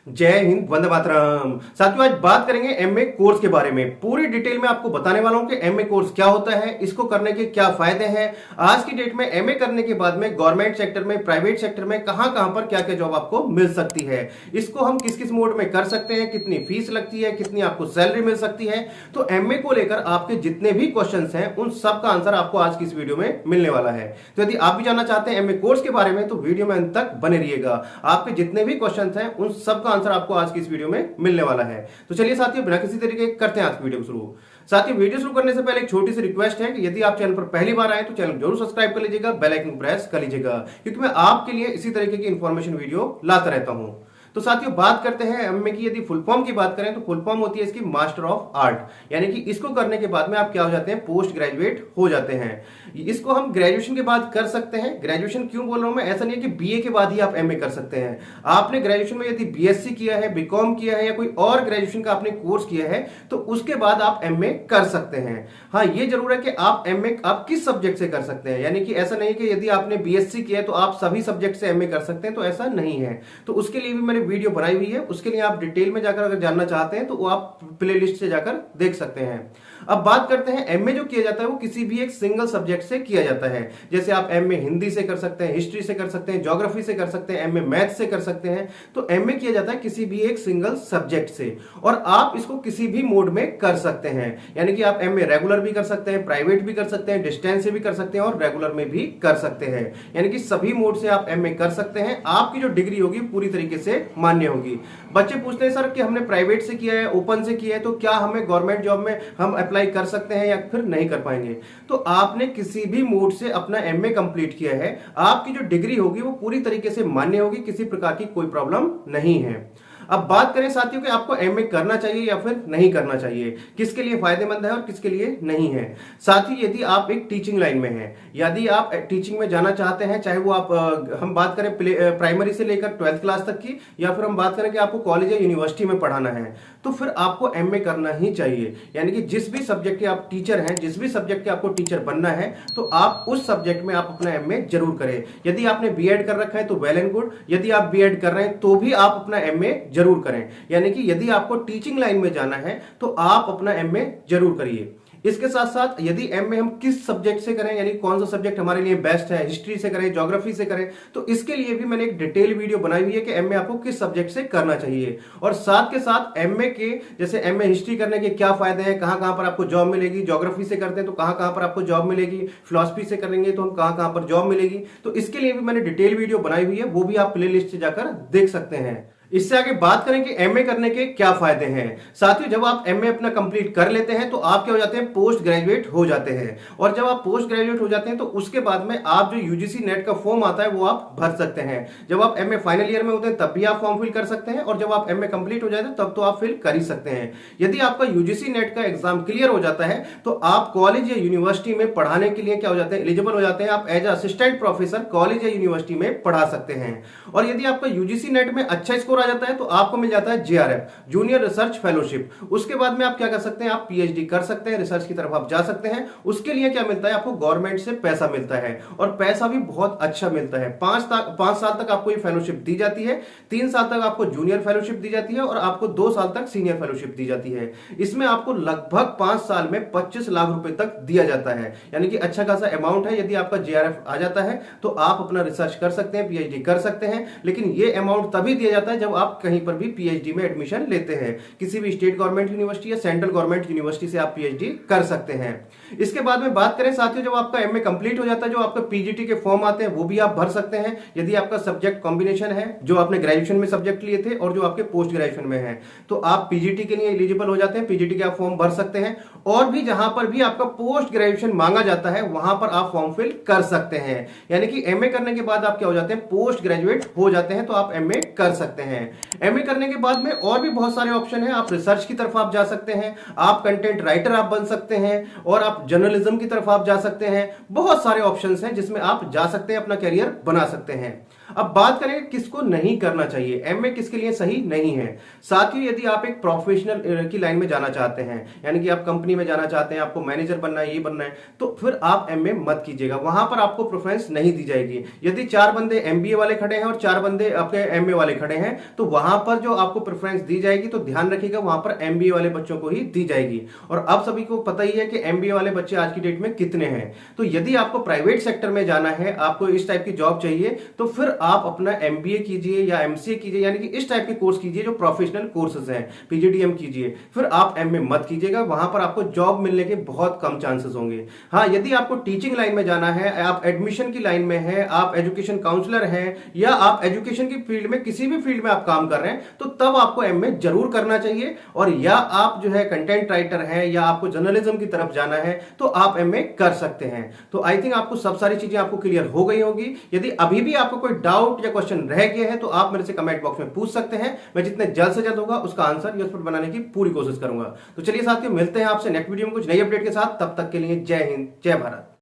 जय हिंद, वंदे मातरम। साथियों, आज बात करेंगे एमए कोर्स के बारे में। पूरी डिटेल में आपको बताने वाला हूं कि एमए कोर्स क्या होता है, इसको करने के क्या फायदे हैं। आज की डेट में एमए करने के बाद में गवर्नमेंट सेक्टर में, प्राइवेट सेक्टर में कहां कहां पर क्या क्या जॉब आपको मिल सकती है, इसको हम किस किस मोड में कर सकते हैं, कितनी फीस लगती है, कितनी आपको सैलरी मिल सकती है। तो एमए को लेकर आपके जितने भी क्वेश्चन हैं उन सब का आंसर आपको आज की इस वीडियो में मिलने वाला है। तो यदि आप भी जानना चाहते हैं एमए कोर्स के बारे में तो वीडियो में अंत तक बने रहिएगा। आपके जितने भी क्वेश्चन हैं उन सब का आंसर आपको आज की इस वीडियो में मिलने वाला है। तो चलिए साथियों, बिना किसी तरीके करते हैं आज की वीडियो शुरू। साथियों, वीडियो शुरू करने से पहले एक छोटी सी रिक्वेस्ट है कि यदि आप चैनल पर पहली बार आए तो चैनल जरूर सब्सक्राइब कर लीजिएगा, बेल आइकन प्रेस कर लीजिएगा, क्योंकि मैं आपके लिए इसी तरीके की इंफॉर्मेशन वीडियो लाता रहता हूं। तो साथियों, बात करते हैं एमए की। यदि फुल फॉर्म की बात करें तो फुल फॉर्म होती है इसकी मास्टर ऑफ आर्ट, यानी कि इसको करने के बाद में आप क्या हो जाते हैं, पोस्ट ग्रेजुएट हो जाते हैं। इसको हम ग्रेजुएशन के बाद कर सकते हैं। ग्रेजुएशन क्यों बोल रहा हूं मैं, ऐसा नहीं है कि बीए के बाद ही आप एमए कर सकते हैं। आपने ग्रेजुएशन में यदि बीएससी किया है, बीकॉम किया है या कोई और ग्रेजुएशन का आपने कोर्स किया है तो उसके बाद आप एमए कर सकते हैं। हाँ, ये जरूर है कि आप एमए आप किस सब्जेक्ट से कर सकते हैं, यानी कि ऐसा नहीं है कि यदि आपने बीएससी किया है तो आप सभी सब्जेक्ट से एमए कर सकते हैं, तो ऐसा नहीं है। तो उसके लिए भी मैंने वीडियो बनाई हुई है, उसके लिए आप डिटेल में जाकर अगर जानना चाहते हैं तो वो आप प्लेलिस्ट से जाकर देख सकते हैं। अब बात करते हैं एमए जो किया जाता है वो किसी भी एक सिंगल सब्जेक्ट से किया जाता है। जैसे आप एमए हिंदी से कर सकते हैं, हिस्ट्री से कर सकते हैं, ज्योग्राफी से कर सकते हैं, एमए मैथ से कर सकते हैं। तो एमए किया जाता है किसी भी एक सिंगल सब्जेक्ट से, और आप इसको किसी भी मोड में कर सकते हैं। यानी कि आप एमए रेगुलर भी कर सकते हैं, प्राइवेट भी कर सकते हैं, डिस्टेंस से भी कर सकते हैं और रेगुलर में भी कर सकते हैं। यानी कि सभी मोड से आप एमए कर सकते हैं। आपकी जो डिग्री होगी पूरी तरीके से मान्य होगी। बच्चे पूछते हैं सर कि हमने प्राइवेट से किया है, ओपन से किया है, तो क्या हमें गवर्नमेंट जॉब में हम अप्लाई कर सकते हैं या फिर नहीं कर पाएंगे। तो आपने किसी भी मोड से अपना एमए कंप्लीट किया है, आपकी जो डिग्री होगी वो पूरी तरीके से मान्य होगी, किसी प्रकार की कोई प्रॉब्लम नहीं है। अब बात करें साथियों कि आपको एमए करना चाहिए या फिर नहीं करना चाहिए, किसके लिए फायदेमंद है और किसके लिए नहीं है। साथ ही यदि आप एक टीचिंग लाइन में हैं, यदि आप टीचिंग में जाना चाहते हैं, चाहे वो आप हम बात करें प्राइमरी से लेकर 12th क्लास तक की, या फिर हम बात करें कि आपको कॉलेज या यूनिवर्सिटी में पढ़ाना है, तो फिर आपको एमए करना ही चाहिए। यानी कि जिस भी सब्जेक्ट के आप टीचर हैं, जिस भी सब्जेक्ट के आपको टीचर बनना है, तो आप उस सब्जेक्ट में आप अपना एमए जरूर करें। यदि आपने बीएड कर रखा है तो वेल एंड गुड, यदि आप बीएड कर रहे हैं तो भी आप अपना एमए जरूर करें। यानी कि यदि आपको टीचिंग लाइन में जाना है तो आप अपना एमए जरूर करिए। इसके साथ साथ यदि एमए हम किस सब्जेक्ट से करें, यानी कौन सा सब्जेक्ट हमारे लिए बेस्ट है, हिस्ट्री से करें, ज्योग्राफी से करें, तो इसके लिए भी मैंने एक डिटेल वीडियो बनाई हुई है कि एमए आपको किस सब्जेक्ट से करना चाहिए। और साथ के साथ एमए के, जैसे एमए हिस्ट्री करने के क्या फायदे हैं, कहां कहां पर आपको जॉब मिलेगी, ज्योग्राफी से करते हैं तो कहां कहां पर आपको जॉब मिलेगी, फिलॉसफी से करेंगे तो हम कहां कहां पर जॉब मिलेगी, तो इसके लिए भी मैंने डिटेल वीडियो बनाई हुई है, वो भी आप प्ले लिस्ट से जाकर देख सकते हैं। इससे आगे बात करें कि एमए करने के क्या फायदे हैं। साथियों, जब आप एमए अपना कंप्लीट कर लेते हैं तो आप क्या हो जाते हैं, पोस्ट ग्रेजुएट हो जाते हैं। और जब आप पोस्ट ग्रेजुएट हो जाते हैं तो उसके बाद में आप जो यूजीसी नेट का फॉर्म आता है वो आप भर सकते हैं। जब आप एमए फाइनल ईयर में होते हैं तब भी आप फॉर्म फिल कर सकते हैं, और जब आप एमए कंप्लीट हो जाते हैं तब तो आप फिल कर ही सकते हैं। यदि आपका यूजीसी नेट का एग्जाम क्लियर हो जाता है तो आप कॉलेज या यूनिवर्सिटी में पढ़ाने के लिए क्या हो जाते हैं, एलिजिबल हो जाते हैं। आप एज असिस्टेंट प्रोफेसर कॉलेज या यूनिवर्सिटी में पढ़ा सकते हैं। और यदि आपका यूजीसी नेट में अच्छा स्कोर आ जाता है तो आपको मिल जाता है जेआरएफ, जूनियर रिसर्च फेलोशिप। उसके बाद में आप क्या कर सकते हैं, आप पीएचडी कर सकते हैं, रिसर्च की तरफ आप जा सकते हैं। उसके लिए क्या मिलता है, आपको गवर्नमेंट से पैसा मिलता है, और पैसा भी बहुत अच्छा मिलता है। 5 साल तक आपको ये फेलोशिप दी जाती है, 3 साल तक आपको जूनियर फेलोशिप दी जाती है, और आपको 2 साल तक सीनियर फेलोशिप दी जाती है। इसमें आपको लगभग 5 साल में 25 लाख रुपए तक दिया जाता है, यानी कि अच्छा खासा अमाउंट है। यदि आपका जेआरएफ आ जाता है तो आप अपना रिसर्च कर सकते हैं, पीएचडी कर सकते हैं। लेकिन ये अमाउंट तभी दिया जाता है जब आप कहीं पर भी पीएचडी में एडमिशन लेते हैं। किसी भी स्टेट गवर्नमेंट यूनिवर्सिटी या सेंट्रल गवर्नमेंट यूनिवर्सिटी से आप पीएचडी कर सकते हैं। इसके बाद में बात करें साथियों, जब आपका एमए कंप्लीट हो जाता है, जो आपका पीजीटी के फॉर्म आते हैं वो भी आप भर सकते हैं। यदि आपका सब्जेक्ट कॉम्बिनेशन है, जो आपने ग्रेजुएशन में सब्जेक्ट लिए थे और जो आपके पोस्ट ग्रेजुएशन में है, तो आप पीजीटी के लिए एलिजिबल हो जाते हैं। पीजीटी के आप फॉर्म भर सकते हैं, और भी जहां पर भी आपका पोस्ट ग्रेजुएशन मांगा जाता है वहां पर आप फॉर्म फिल कर सकते हैं। यानी कि एमए करने के बाद आप क्या हो जाते हैं, पोस्ट ग्रेजुएट हो जाते हैं, तो आप एमए कर सकते हैं। एमए करने के बाद में और भी बहुत सारे ऑप्शन हैं। आप रिसर्च की तरफ आप जा सकते हैं, आप कंटेंट राइटर आप बन सकते हैं, और आप जर्नलिज्म की तरफ आप जा सकते हैं। बहुत सारे ऑप्शंस हैं जिसमें आप जा सकते हैं, अपना करियर बना सकते हैं। अब बात करें किसको नहीं करना चाहिए, एमए किसके लिए सही नहीं है। साथ ही यदि आप एक प्रोफेशनल की लाइन में जाना चाहते हैं, यानी कि आप कंपनी में जाना चाहते हैं, आपको मैनेजर बनना है, ये बनना है, तो फिर आप एमए मत कीजिएगा, वहां पर आपको प्रेफरेंस नहीं दी जाएगी। यदि 4 बंदे एमबीए वाले खड़े हैं और 4 बंदे आपके एमए वाले खड़े हैं, तो वहां पर जो आपको प्रेफरेंस दी जाएगी, तो ध्यान रखिएगा वहां पर एमबीए वाले बच्चों को ही दी जाएगी। और अब सभी को पता ही है कि एमबीए वाले बच्चे आज की डेट में कितने हैं। तो यदि आपको प्राइवेट सेक्टर में जाना है, आपको इस टाइप की जॉब चाहिए, तो फिर आप अपना एमबीए कीजिए या एमसीए कीजिए, यानी कि इस टाइप के कोर्स कीजिए जो प्रोफेशनल कोर्सेज हैं, पीजीडीएम कीजिए। फिर आप एमए मत कीजिएगा, वहां पर आपको जॉब मिलने के बहुत कम चांसेस होंगे। हाँ, यदि आपको टीचिंग लाइन में जाना है, आप एडमिशन की लाइन में है, आप एजुकेशन काउंसलर हैं, या आप एजुकेशन की फील्ड में किसी भी फील्ड में आप काम कर रहे हैं, तो तब आपको एमए जरूर करना चाहिए। और या आप जो है कंटेंट राइटर हैं, या आपको जर्नलिज्म की तरफ जाना है, तो आप एमए कर सकते हैं। तो आई थिंक आपको सब सारी चीजें आपको क्लियर हो गई होगी। यदि अभी भी आपको कोई डाउट या क्वेश्चन रह गया है, तो आप मेरे से कमेंट बॉक्स में पूछ सकते हैं। मैं जितने जल्द से जल्द होगा उसका आंसर या उस पर बनाने की पूरी कोशिश करूंगा। तो चलिए साथियों, मिलते हैं आपसे नेक्स्ट वीडियो में कुछ नई अपडेट के साथ। तब तक के लिए जय हिंद, जय भारत।